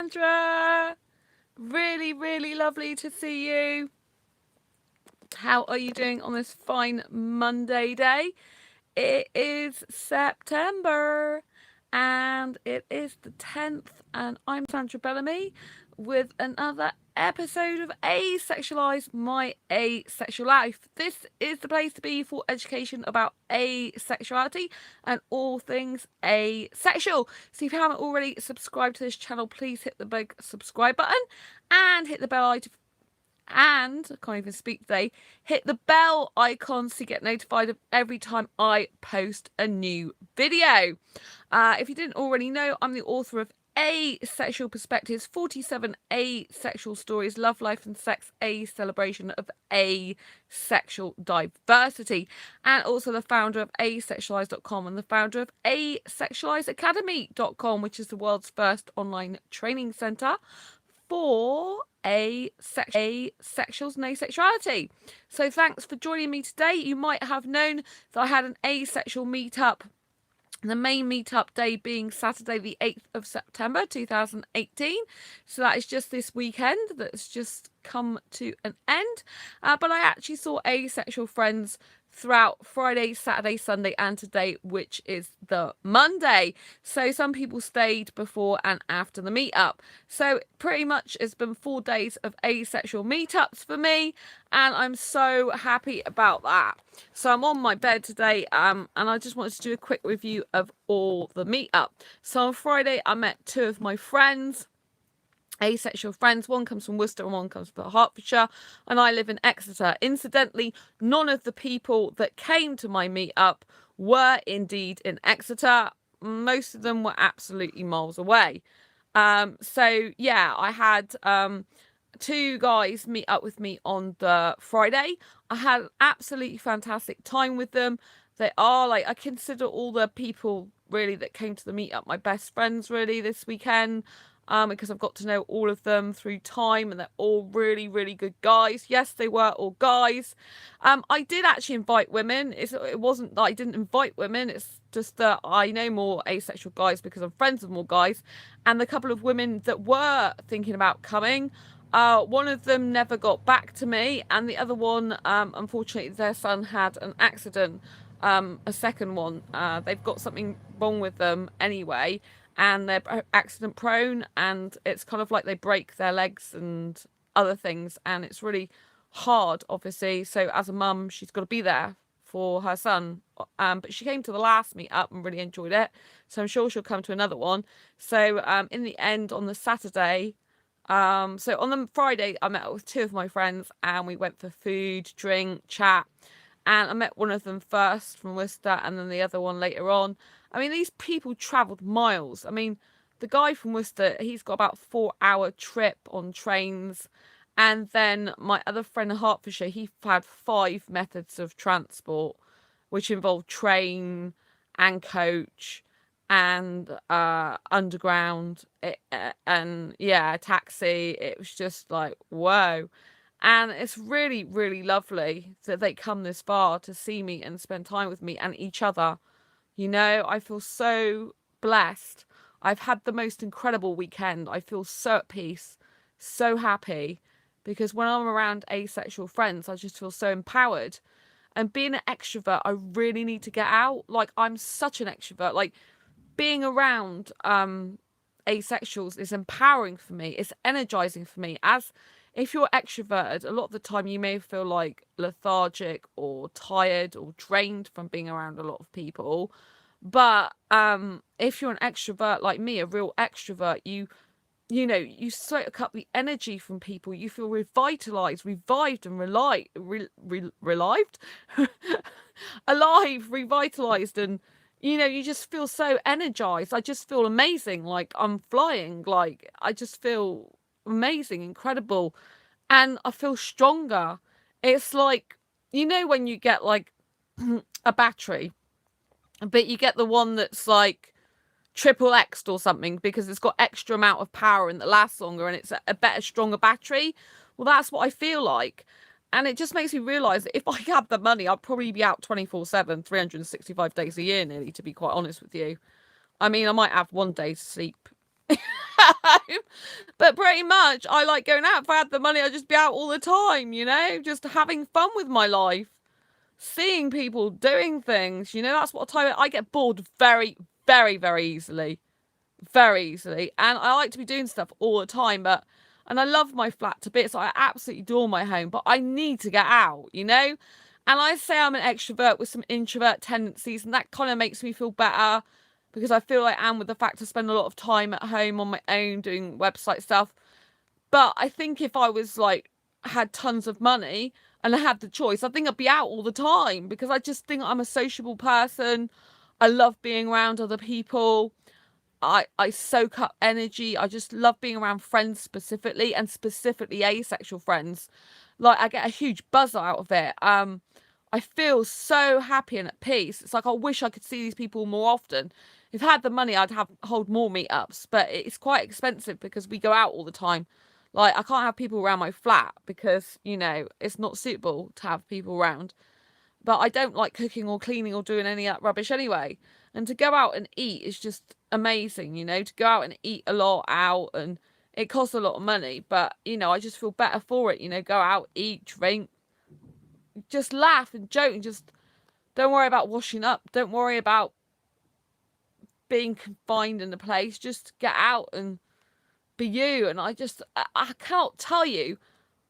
Sandra. Really lovely to see you. How are you doing on this fine Monday day? It is September and it is the 10th, and I'm Sandra Bellamy with another episode of Asexualise, my asexual life. This is the place to be for education about asexuality and all things asexual. So if you haven't already subscribed to this channel, please hit the big subscribe button and hit the bell icon. And I can't even speak today. Hit the bell icon so you get notified of every time I post a new video. If you didn't already know, I'm the author of Asexual Perspectives, 47 asexual stories, love, life and sex, a celebration of asexual diversity, and also the founder of asexualize.com and the founder of asexualizeacademy.com, which is the world's first online training centre for asexuals and asexuality. So thanks for joining me today. You might have known that I had an asexual meetup, the main meetup day being Saturday the 8th of September 2018. So that is just this weekend that's just come to an end. But I actually saw asexual friends throughout Friday, Saturday, Sunday and today, which is the Monday. So some people stayed before and after the meetup. So pretty much it's been 4 days of asexual meetups for me, and I'm so happy about that. So I'm on my bed today, and I just wanted to do a quick review of all the meetup. So on Friday I met 2 of my friends, asexual friends. One comes from Worcester and one comes from Hertfordshire, and I live in Exeter. Incidentally, none of the people that came to my meetup were indeed in Exeter. Most of them were absolutely miles away. So yeah, I had 2 guys meet up with me on the Friday. I had an absolutely fantastic time with them. They are, like, I consider all the people really that came to the meetup my best friends really this weekend. Because I've got to know all of them through time, and they're all really good guys. Yes, they were all guys. I did actually invite women. It wasn't that I didn't invite women, it's just that I know more asexual guys because I'm friends with more guys. And the couple of women that were thinking about coming, one of them never got back to me, and the other one, unfortunately, their son had an accident. A second one, they've got something wrong with them anyway, and they're accident prone, and it's kind of like they break their legs and other things, and it's really hard, obviously. So as a mum, she's got to be there for her son. But she came to the last meetup and really enjoyed it, so I'm sure she'll come to another one. So in the end, on the Saturday, so on the Friday, I met up with 2 of my friends, and we went for food, drink, chat. And I met one of them first from Worcester, and then the other one later on. I mean, these people travelled miles. I mean, the guy from Worcester, he's got about a 4-hour trip on trains. And then my other friend in Hertfordshire, he had 5 methods of transport, which involved train and coach and underground and yeah, taxi. It was just like, whoa. And it's really lovely that they come this far to see me and spend time with me and each other. You know, I feel so blessed. I've had the most incredible weekend. I feel so at peace, so happy, because when I'm around asexual friends, I just feel so empowered. And being an extrovert, I really need to get out. Like, I'm such an extrovert. Like, being around asexuals is empowering for me. It's energizing for me. As if you're extroverted, a lot of the time you may feel like lethargic or tired or drained from being around a lot of people. But if you're an extrovert like me, a real extrovert, you know, you soak up the energy from people. You feel revitalized, revived, and relived, alive, revitalized, and you know, you just feel so energized. I just feel amazing, like I'm flying. Like, I just feel amazing, incredible, and I feel stronger. It's like, you know, when you get like a battery, but you get the one that's like triple X'd or something because it's got extra amount of power and that lasts longer, and it's a better, stronger battery. Well, that's what I feel like. And it just makes me realise that if I had the money, I'd probably be out 24/7, 365 days a year nearly, to be quite honest with you. I mean, I might have one day to sleep But pretty much, I like going out. If I had the money, I'd just be out all the time, you know, just having fun with my life, seeing people doing things. You know, that's what I get bored very, very, very easily, very easily, and I like to be doing stuff all the time. And I love my flat to bits. I absolutely adore my home, but I need to get out, you know. And I say I'm an extrovert with some introvert tendencies, and that kind of makes me feel better because I feel I am with the fact I spend a lot of time at home on my own doing website stuff. But I think if I was like, had tons of money and I had the choice, I think I'd be out all the time because I just think I'm a sociable person. I love being around other people. I soak up energy. I just love being around friends specifically, and specifically asexual friends. Like, I get a huge buzz out of it. I feel so happy and at peace. It's like I wish I could see these people more often. If I had the money, I'd hold more meetups, but it's quite expensive because we go out all the time. Like, I can't have people around my flat because, you know, it's not suitable to have people around. But I don't like cooking or cleaning or doing any of that rubbish anyway. And to go out and eat is just amazing, you know, to go out and eat a lot out, and it costs a lot of money, but, you know, I just feel better for it, you know, go out, eat, drink, just laugh and joke, and just don't worry about washing up, don't worry about being confined in a place, just get out and be you. And I cannot tell you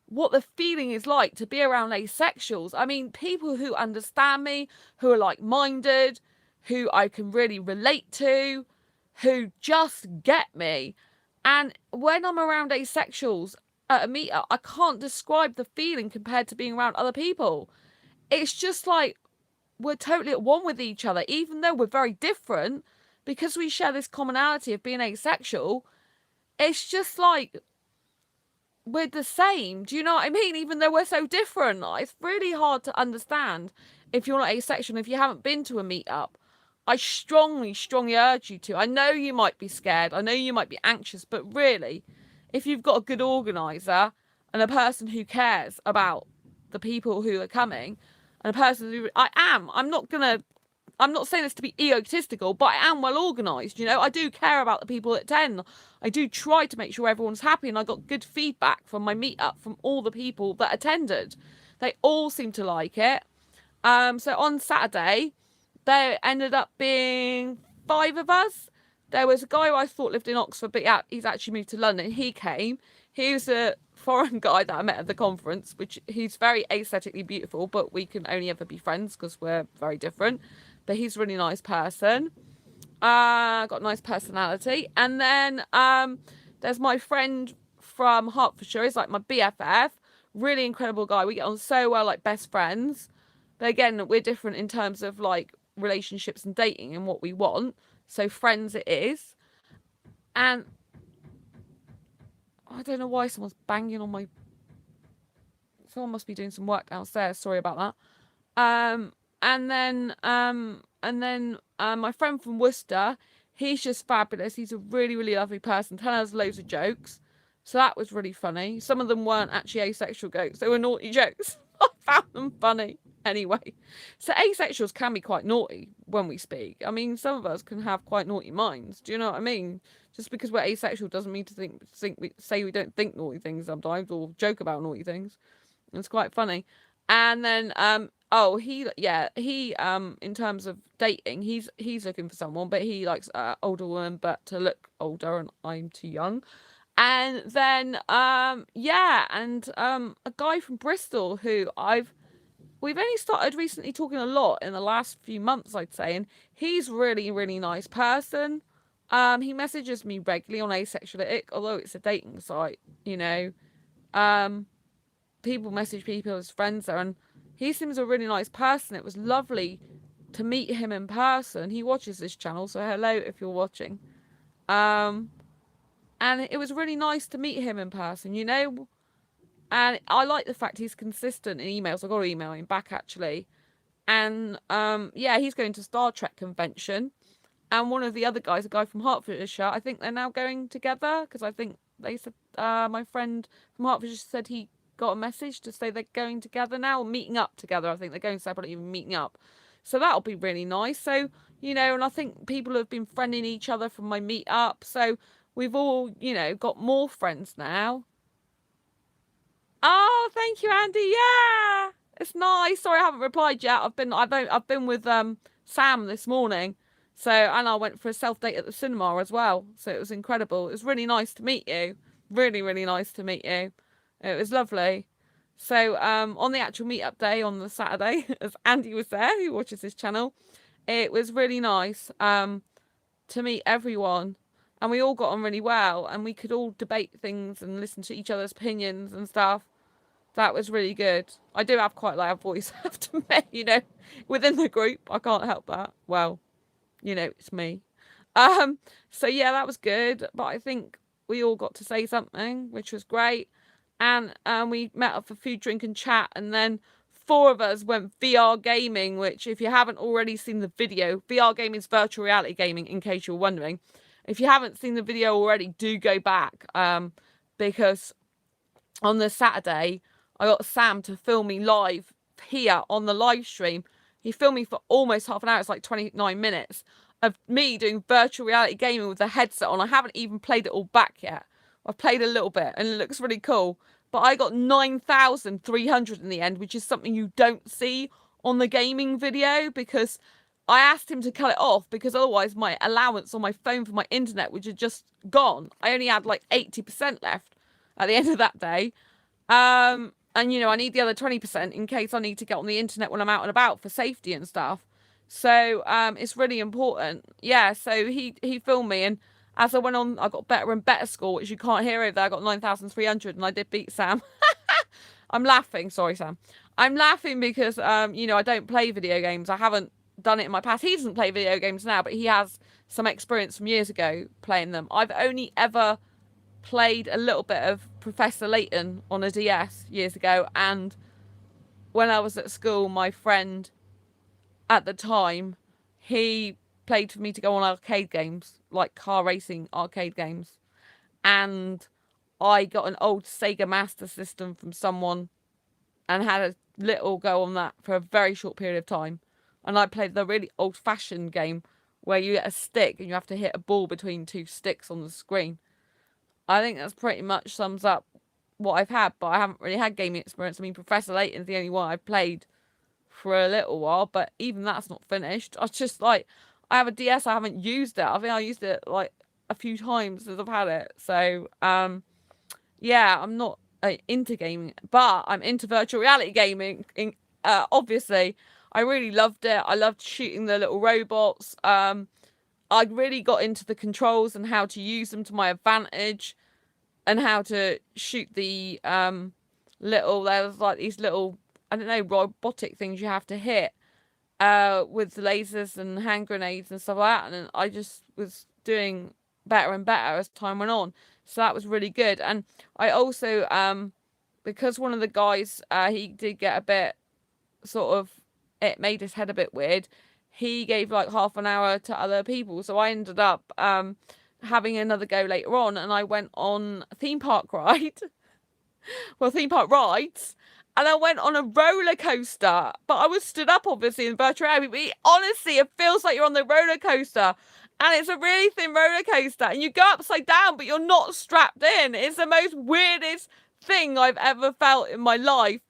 what the feeling is like to be around asexuals. I mean, people who understand me, who are like-minded, who I can really relate to, who just get me. And when I'm around asexuals at a meetup, I can't describe the feeling compared to being around other people. It's just like we're totally at one with each other, even though we're very different, because we share this commonality of being asexual. It's just like we're the same. Do you know what I mean? Even though we're so different, it's really hard to understand if you're not asexual. And if you haven't been to a meetup, I strongly, strongly urge you to. I know you might be scared. I know you might be anxious, but really, if you've got a good organizer and a person who cares about the people who are coming, and a person who I'm not saying this to be egotistical, but I am well organised, you know. I do care about the people that attend. I do try to make sure everyone's happy, and I got good feedback from my meetup from all the people that attended. They all seemed to like it. So on Saturday, there ended up being 5 of us. There was a guy who I thought lived in Oxford, but yeah, he's actually moved to London. He came. He was a foreign guy that I met at the conference, which he's very aesthetically beautiful, but we can only ever be friends because we're very different. But he's a really nice person. Got a nice personality. And then there's my friend from Hertfordshire. He's like my BFF. Really incredible guy. We get on so well, like best friends. But again, we're different in terms of like relationships and dating and what we want. So friends it is. And I don't know why someone's banging on my... Someone must be doing some work downstairs. Sorry about that. And then my friend from Worcester, he's just fabulous. He's a really, really lovely person, telling us loads of jokes. So that was really funny. Some of them weren't actually asexual jokes. They were naughty jokes. I found them funny. Anyway, so asexuals can be quite naughty when we speak. I mean, some of us can have quite naughty minds. Do you know what I mean? Just because we're asexual doesn't mean to say we don't think naughty things sometimes or joke about naughty things. It's quite funny. And then he in terms of dating, he's looking for someone, but he likes older women, but to look older, and I'm too young. And then a guy from Bristol who we've only started recently talking a lot in the last few months, I'd say, and he's really, really nice person. He messages me regularly on Asexuality, although it's a dating site, you know. People message people as friends there, and he seems a really nice person. It was lovely to meet him in person. He watches this channel, so hello if you're watching. And it was really nice to meet him in person, you know. And I like the fact he's consistent in emails. I got to email him back actually. And he's going to Star Trek convention. And one of the other guys, a guy from Hertfordshire, I think they're now going together, because I think they said my friend from Hertfordshire said he got a message to say they're going together now, or meeting up together. I think they're going separately, even meeting up. So that'll be really nice. So, you know, and I think people have been friending each other from my meetup. So we've all, you know, got more friends now. Oh, thank you, Andy. Yeah, it's nice. Sorry, I haven't replied yet. I've been with Sam this morning, so, and I went for a self date at the cinema as well. So it was incredible. It was really nice to meet you. Really, really nice to meet you. It was lovely. So on the actual meetup day on the Saturday, as Andy was there, who watches this channel, it was really nice to meet everyone. And we all got on really well, and we could all debate things and listen to each other's opinions and stuff. That was really good. I do have quite a loud voice, I have to admit, you know, within the group. I can't help that. Well, you know, it's me. So yeah, that was good. But I think we all got to say something, which was great. And we met up for food, drink, and chat. And then 4 of us went VR gaming, which, if you haven't already seen the video, VR gaming is virtual reality gaming, in case you're wondering. If you haven't seen the video already, do go back. Because on the Saturday, I got Sam to film me live here on the live stream. He filmed me for almost half an hour. It's like 29 minutes of me doing virtual reality gaming with the headset on. I haven't even played it all back yet. I've played a little bit and it looks really cool. But I got 9,300 in the end, which is something you don't see on the gaming video, because I asked him to cut it off because otherwise my allowance on my phone for my internet would have just gone. I only had like 80% left at the end of that day. And, you know, I need the other 20% in case I need to get on the internet when I'm out and about for safety and stuff. So it's really important. Yeah, so he filmed me, and as I went on, I got better and better score, which you can't hear over there. I got 9,300, and I did beat Sam. I'm laughing. Sorry, Sam. I'm laughing because, you know, I don't play video games. I haven't done it in my past. He doesn't play video games now, but he has some experience from years ago playing them. I've only ever played a little bit of Professor Layton on a DS years ago, and when I was at school, my friend at the time, he played for me to go on arcade games, like car racing arcade games, and I got an old Sega Master System from someone and had a little go on that for a very short period of time. And I played the really old-fashioned game where you get a stick and you have to hit a ball between 2 sticks on the screen. I think that's pretty much sums up what I've had, but I haven't really had gaming experience. I mean, Professor Layton's the only one I've played for a little while, but even that's not finished. I was just like, I have a DS, I haven't used it. I think I used it like a few times since I've had it. So, yeah, I'm not into gaming, but I'm into virtual reality gaming. Obviously, I really loved it. I loved shooting the little robots. I really got into the controls and how to use them to my advantage, and how to shoot the there's like these little, I don't know, robotic things you have to hit with lasers and hand grenades and stuff like that. And I just was doing better and better as time went on. So that was really good. And I also, because one of the guys, he did get a bit sort of, it made his head a bit weird. He gave like half an hour to other people. So I ended up having another go later on, and I went on a theme park ride. Well, theme park rides. And I went on a roller coaster. But I was stood up, obviously, in virtual reality. But honestly, it feels like you're on the roller coaster. And it's a really thin roller coaster. And you go upside down, but you're not strapped in. It's the most weirdest thing I've ever felt in my life.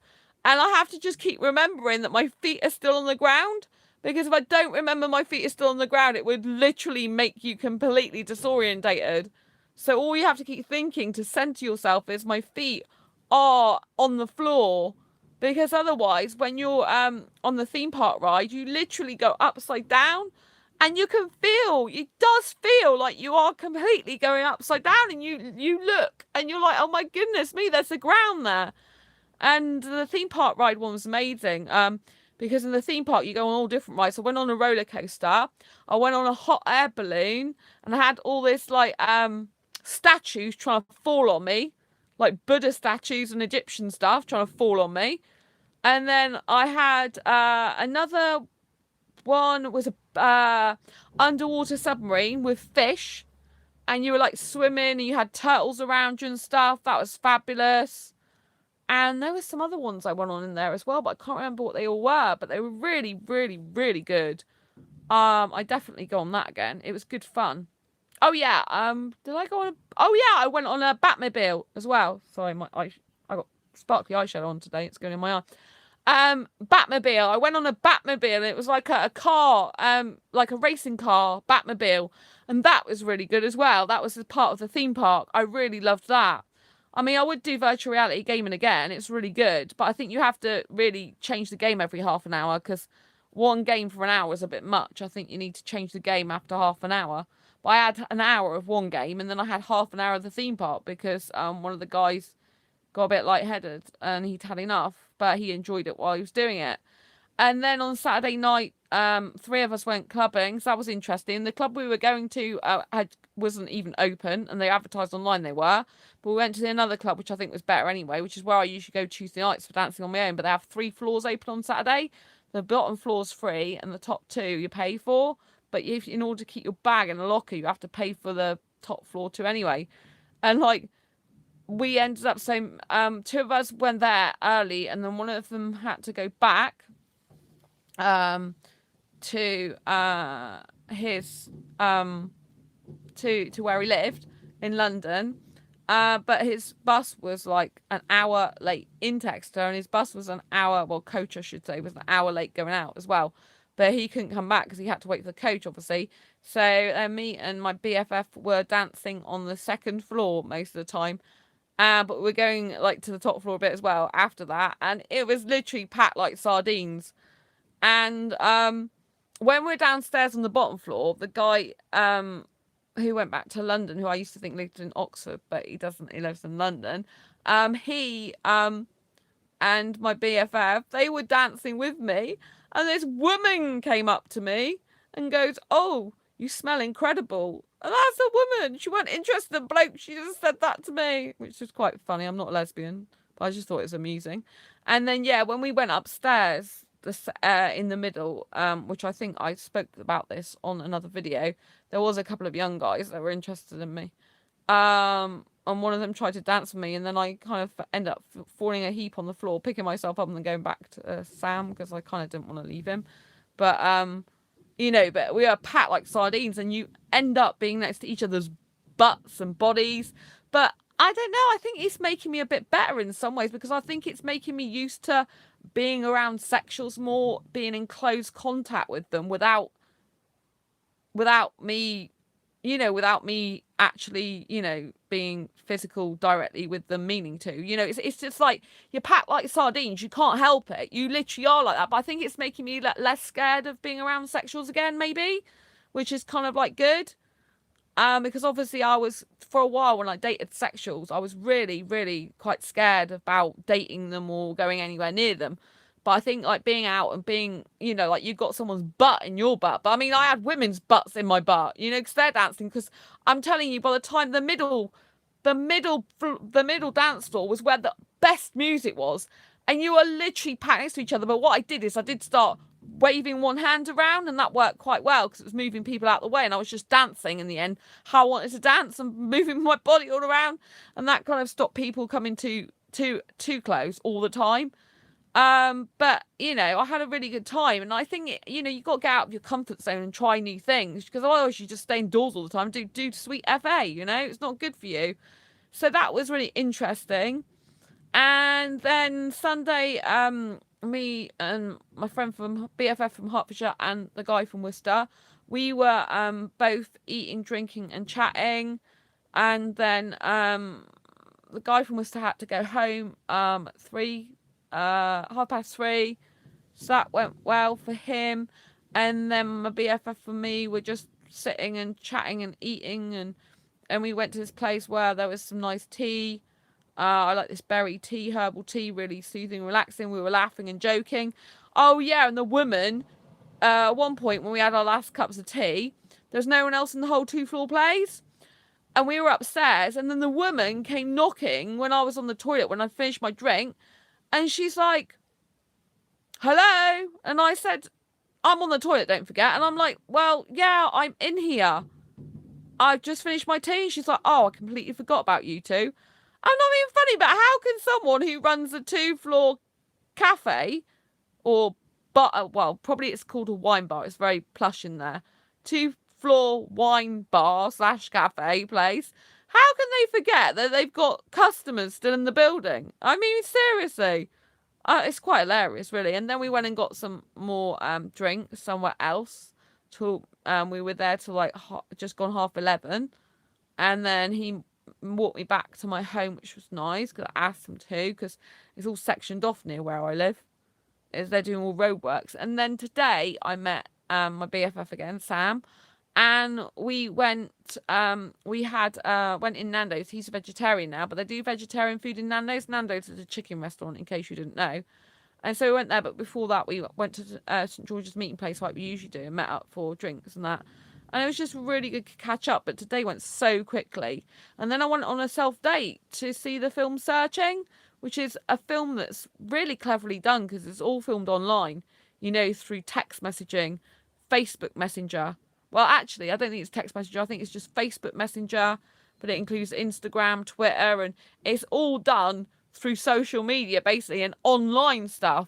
And I have to just keep remembering that my feet are still on the ground. Because if I don't remember my feet are still on the ground, it would literally make you completely disorientated. So all you have to keep thinking to center yourself is my feet are on the floor. Because otherwise, when you're on the theme park ride, you literally go upside down. And you can feel, it does feel like you are completely going upside down. And you look and you're like, oh my goodness me, there's the ground there. And the theme park ride one was amazing. Because in the theme park, you go on all different rides. So I went on a roller coaster. I went on a hot air balloon. And I had all this, like, statues trying to fall on me. Like Buddha statues and Egyptian stuff trying to fall on me. And then I had another one, was a underwater submarine with fish. And you were, like, swimming. And you had turtles around you and stuff. That was fabulous. And there were some other ones I went on in there as well, but I can't remember what they all were. But they were really, really, really good. I definitely go on that again. It was good fun. Oh yeah. Did I go on? Oh yeah, I went on a Batmobile as well. Sorry, I got sparkly eyeshadow on today. It's going in my eye. Batmobile. I went on a Batmobile. It was like a car, like a racing car Batmobile, and that was really good as well. That was part of the theme park. I really loved that. I mean, I would do virtual reality gaming again. It's really good, but I think you have to really change the game every half an hour, because one game for an hour is a bit much. I think you need to change the game after half an hour. But I had an hour of one game, and then I had half an hour of the theme park, because one of the guys got a bit lightheaded and he'd had enough, but he enjoyed it while he was doing it. And then on Saturday night, three of us went clubbing, so that was interesting. The club we were going to wasn't even open, and they advertised online they were. But we went to another club, which I think was better anyway, which is where I usually go Tuesday nights for dancing on my own. But they have 3 floors open on Saturday. The bottom floor's free, and the top 2 you pay for. But if in order to keep your bag in a locker, you have to pay for the top floor too anyway. And like, we ended up saying 2 of us went there early, and then one of them had to go back to his to where he lived in London. But his bus was like an hour late into Exeter, and his bus was an hour, well, coach I should say, was an hour late going out as well. But he couldn't come back because he had to wait for the coach, obviously. So me and my BFF were dancing on the 2nd floor most of the time. But we're going like to the top floor a bit as well after that, and it was literally packed like sardines. And when we're downstairs on the bottom floor, the guy who went back to London, who I used to think lived in Oxford, but he doesn't, he lives in London. He and my BFF, they were dancing with me, and this woman came up to me and goes, "Oh, you smell incredible." And that's a woman. She wasn't interested in bloke. She just said that to me, which was quite funny. I'm not a lesbian, but I just thought it was amusing. And then, yeah, when we went upstairs, in the middle, which I think I spoke about this on another video, there was a couple of young guys that were interested in me. And one of them tried to dance with me, and then I kind of end up falling a heap on the floor, picking myself up and then going back to Sam, because I kind of didn't want to leave him. But you know, but we are packed like sardines, and you end up being next to each other's butts and bodies. But I don't know, I think it's making me a bit better in some ways, because I think it's making me used to being around sexuals more, being in close contact with them without me, you know, without me actually, you know, being physical directly with them, meaning to, you know, it's just like you're packed like sardines. You can't help it. You literally are like that. But I think it's making me less scared of being around sexuals again, maybe, which is kind of like good. Because obviously I was, for a while when I dated sexuals, I was really, really quite scared about dating them or going anywhere near them. But I think like being out and being, you know, like you've got someone's butt in your butt. But I mean, I had women's butts in my butt, you know, because they're dancing. Because I'm telling you, by the time the middle dance floor was where the best music was, and you were literally packed next to each other. But what I did is I did start waving one hand around, and that worked quite well because it was moving people out the way, and I was just dancing in the end how I wanted to dance and moving my body all around, and that kind of stopped people coming too close all the time. But you know, I had a really good time, and I think you know, you got to get out of your comfort zone and try new things, because otherwise you just stay indoors all the time, do sweet FA, you know, it's not good for you. So that was really interesting. And then Sunday, me and my friend from BFF from Hertfordshire and the guy from Worcester, we were both eating, drinking, and chatting. And then the guy from Worcester had to go home 3:30, so that went well for him. And then my BFF and me were just sitting and chatting and eating, and we went to this place where there was some nice tea. I like this berry tea, herbal tea, really soothing, relaxing. We were laughing and joking. Oh yeah, and the woman, at one point when we had our last cups of tea, there's no one else in the whole 2-floor place. And we were upstairs, and then the woman came knocking when I was on the toilet when I finished my drink, and she's like, "Hello?" And I said, "I'm on the toilet, don't forget." And I'm like, "Well, yeah, I'm in here. I've just finished my tea." And she's like, "Oh, I completely forgot about you two." I'm not being funny, but how can someone who runs a 2-floor cafe or bar, well, probably it's called a wine bar, it's very plush in there, 2 floor wine bar / cafe place. How can they forget that they've got customers still in the building? I mean, seriously. It's quite hilarious, really. And then we went and got some more drinks somewhere else. We were there till like just gone 11:30. And then he walked me back to my home, which was nice because I asked him to, because it's all sectioned off near where I live. They're doing all roadworks. And then today I met my BFF again, Sam, and we went went in Nando's. He's a vegetarian now, but they do vegetarian food in Nando's. Nando's is a chicken restaurant, in case you didn't know. And so we went there, but before that we went to St George's meeting place like we usually do and met up for drinks and that. And it was just really good to catch up, but today went so quickly. And then I went on a self-date to see the film Searching, which is a film that's really cleverly done because it's all filmed online, through text messaging, Facebook Messenger. Well, actually, I don't think it's text messenger. I think it's just Facebook Messenger, but it includes Instagram, Twitter, and it's all done through social media, basically, and online stuff.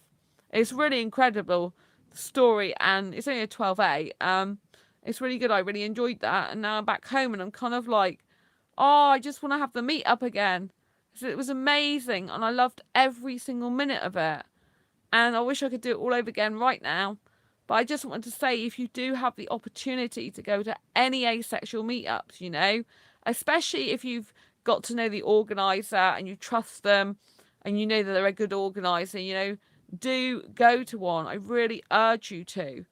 It's really incredible story, and it's only a 12A. It's really good. I really enjoyed that, and now I'm back home, and I'm kind of like, oh, I just want to have the meetup again. So it was amazing, and I loved every single minute of it. And I wish I could do it all over again right now. But I just wanted to say, if you do have the opportunity to go to any asexual meetups, especially if you've got to know the organizer and you trust them and you know that they're a good organizer, do go to one. I really urge you to.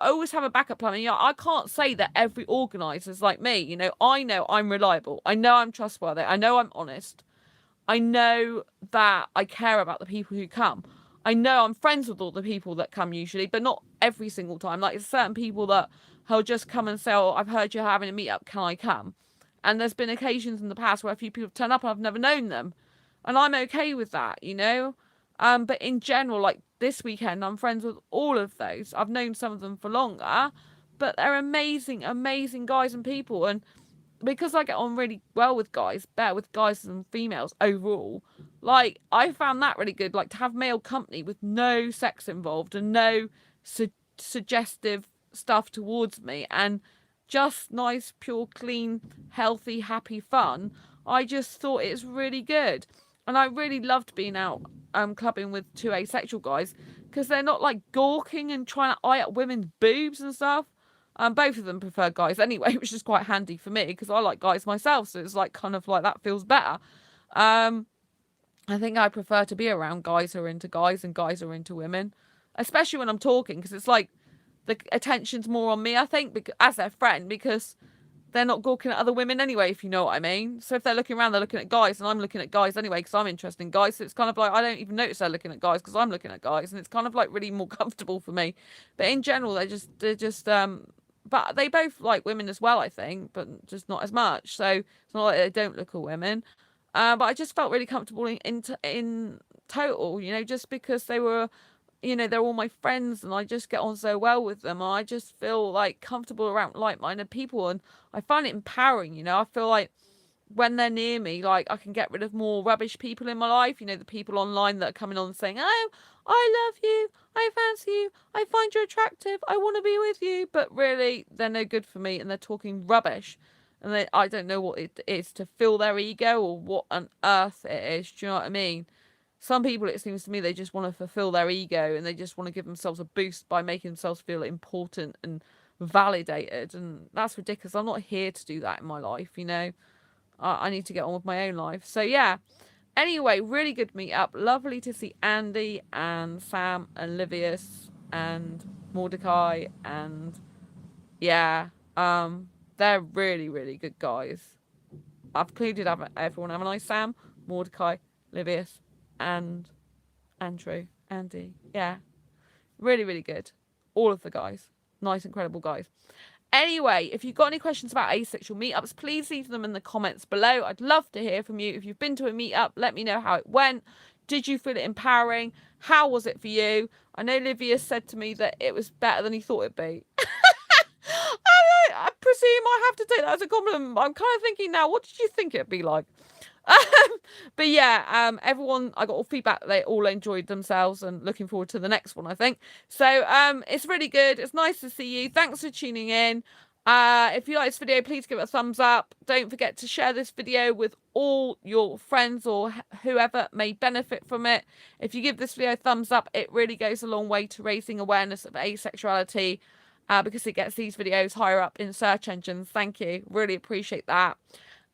Always have a backup plan. I can't say that every organizer is like me. I know I'm reliable. I know I'm trustworthy. I know I'm honest. I know that I care about the people who come. I know I'm friends with all the people that come usually, but not every single time. Like, there's certain people that will just come and say, oh, I've heard you're having a meetup. Can I come? And there's been occasions in the past where a few people turn up and I've never known them. And I'm okay with that, But in general, like this weekend, I'm friends with all of those. I've known some of them for longer, but they're amazing, amazing guys and people. And because I get on really well with guys, better with guys than females overall, like, I found that really good. Like, to have male company with no sex involved and no suggestive stuff towards me and just nice, pure, clean, healthy, happy fun. I just thought it's really good. And I really loved being out clubbing with two asexual guys because they're not like gawking and trying to eye at women's boobs and stuff. Both of them prefer guys anyway, which is quite handy for me because I like guys myself. So it's like kind of like that feels better. I think I prefer to be around guys who are into guys and guys who are into women, especially when I'm talking, because it's like the attention's more on me, I think, because, as their friend, because they're not gawking at other women anyway, if you know what I mean. So if they're looking around, they're looking at guys, and I'm looking at guys anyway because I'm interested in guys. So it's kind of like I don't even notice they're looking at guys because I'm looking at guys, and it's kind of like really more comfortable for me. But in general, they're just but they both like women as well, I think, but just not as much. So it's not like they don't look at women. But I just felt really comfortable in total, just because they were, they're all my friends and I just get on so well with them. I just feel like comfortable around like-minded people, and I find it empowering. I feel like when they're near me, like, I can get rid of more rubbish people in my life, the people online that are coming on saying, oh, I love you, I fancy you, I find you attractive, I want to be with you, but really they're no good for me and they're talking rubbish. And I don't know what it is to fill their ego or what on earth it is. Do you know what I mean? Some people, it seems to me, they just want to fulfill their ego and they just want to give themselves a boost by making themselves feel important and validated. And that's ridiculous. I'm not here to do that in my life, I need to get on with my own life. So, yeah. Anyway, really good meetup. Lovely to see Andy and Sam and Livius and Mordecai. And, yeah, they're really, really good guys. I've included everyone, haven't I? Sam, Mordecai, Livius, and Andrew, Andy. Yeah. Really, really good. All of the guys. Nice, incredible guys. Anyway, if you've got any questions about asexual meetups, please leave them in the comments below. I'd love to hear from you. If you've been to a meetup, let me know how it went. Did you feel it empowering? How was it for you? I know Livius said to me that it was better than he thought it'd be. I presume I have to take that as a compliment. I'm kind of thinking now, what did you think it'd be like? But yeah, everyone, I got all feedback. They all enjoyed themselves and looking forward to the next one, I think. So it's really good. It's nice to see you. Thanks for tuning in. If you like this video, please give it a thumbs up. Don't forget to share this video with all your friends or whoever may benefit from it. If you give this video a thumbs up, it really goes a long way to raising awareness of asexuality, because it gets these videos higher up in search engines. Thank you. Really appreciate that.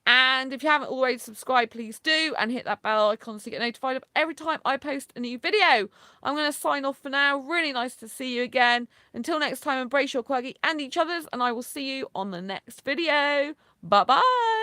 And if you haven't already subscribed, please do, and hit that bell icon to get notified of every time I post a new video. I'm going to sign off for now. Really nice to see you again. Until next time, embrace your quirky and each other's, and I will see you on the next video. Bye-bye.